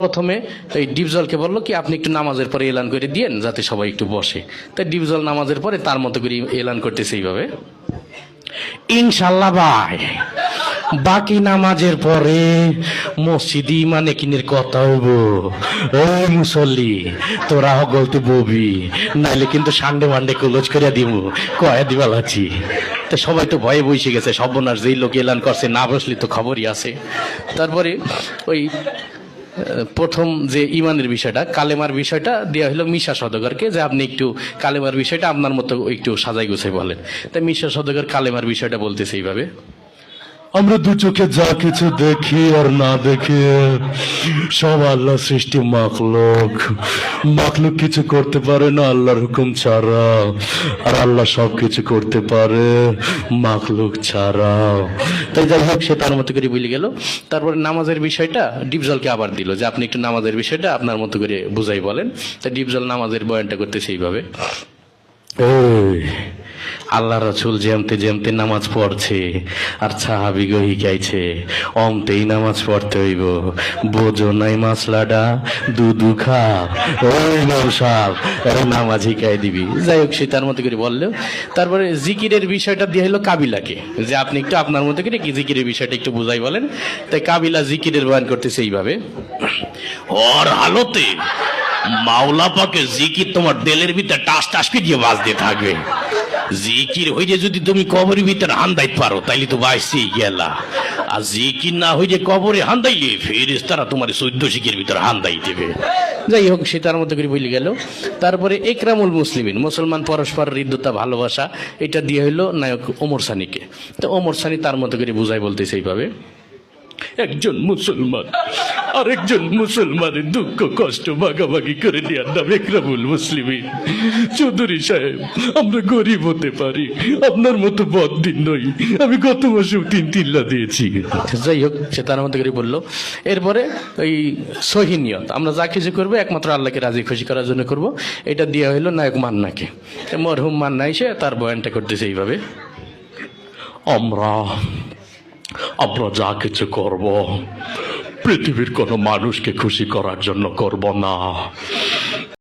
প্রথমে এই ডিপজলকে বললো কি আপনি একটু নামাজের পরে এলান করে দিয়েন যাতে সবাই একটু বসে। তাই ডিপজল নামাজের পরে তার মতো করে এলান করতেছে এইভাবে, ইনশাল্লাহ ভাই বাকি নামাজের পরে মসজিদি মানে কিনের কথা হইব। ওই মুসল্লি তোরা গলতে ববি, নাইলে কিন্তু সান্ডে মান্ডে ক্লোজ করে দিব, কয়া দিবা লাচ্ছি। তো সবাই তো ভয়ে বসে গেছে, সর্বনাশ যেই লোক এলান করছে না বসলে তো খবরই আছে। তারপরে ওই প্রথম যে ইমানের বিষয়টা, কালেমার বিষয়টা দেওয়া হলো মিশা সওদাগরকে, যে আপনি একটু কালেমার বিষয়টা আপনার মতো একটু সাজাই গুছাই বলেন। তাই মিশা সওদাগর কালেমার বিষয়টা বলতেছে এইভাবে, আমরা দু চোখে যা কিছু দেখি আর না দেখি সব আল্লাহ সৃষ্টি মাখলুক। মাখলুক কিছু করতে পারে না আল্লাহর হুকুম ছাড়া, আর আল্লাহ সব কিছু করতে পারে মাখলুক ছাড়া। তাই যাই হোক সে তার মতো করে বলে গেল। তারপরে নামাজের বিষয়টা ডিপজলকে আবার দিল, যে আপনি একটু নামাজের বিষয়টা আপনার মতো করে বুঝাই বলেন। তাই ডিপজল নামাজের বয়ানটা করতেছে এইভাবে, এই আল্লাহ রাসূল যেমতে যেমতে নামাজ পড়ছে আর সাহাবী গো শিখাইছে অমতেই নামাজ পড়তে হইব। বোঝো নাই মাসলাডা দুধু খা, ওই নৌসাব নামাজ শিখাই দিবি। যাই হোক সে তার মতো করে বললেও। তারপরে জিকিরের বিষয়টা দিয়ে হলো কাবিলাকে, যে আপনি একটু আপনার মতো করে কি জিকিরের বিষয়টা একটু বুঝাই বলেন। তাই কাবিলা জিকিরের বয়ান করতেছে এইভাবে, ওর হালতে মাওলা পাকে জিকির তোমার দেলের ভিতরে টাস টাস দিয়ে বাজতে থাকবে। জিকির হইলে যদি তুমি কবরের ভিতরে হান্দাই পারো তাইলে তো বাইসি গেলা, আর জিকির না হইলে কবরে হান্দাইলে ফেরেশতারা তোমার 14 শিখের ভিতরে হান্দাই দেবে। যাই হোক সে তার মতো করে বলে গেল। তারপরে একরামুল মুসলিমিন, মুসলমান পরস্পর হৃদ্যতা ভালোবাসা, এটা দিয়ে হইলো নায়ক ওমর সানিকে। তো ওমর সানি তার মতো করে বুঝাই বলতেছে এইভাবে, একজন মুসলমান আরেকজন মুসলমানের দুঃখ কষ্ট ভাগাভাগি করে দেওয়ার নাম একরামুল মুসলিমিন। চৌধুরী সাহেব আমরা গরিব হতে পারি, আপনার মতো বদদিন নই, আমি গত মাসেও 3 তিল্লা দিয়েছি। যাই হোক সে তার মতো করে বললো। এরপরে ওই সহিনিয়ত, আমরা যা কিছু করবো একমাত্র আল্লাহকে রাজি খুশি করার জন্য করব, এটা দেওয়া হইলো নায়ক মান্নাকে। মরহুম মান্না এসে তার বয়ানটা করতেছে এইভাবে, আমরা যা কিছু করব পৃথিবীর কোনো মানুষকে খুশি করার জন্য করব না,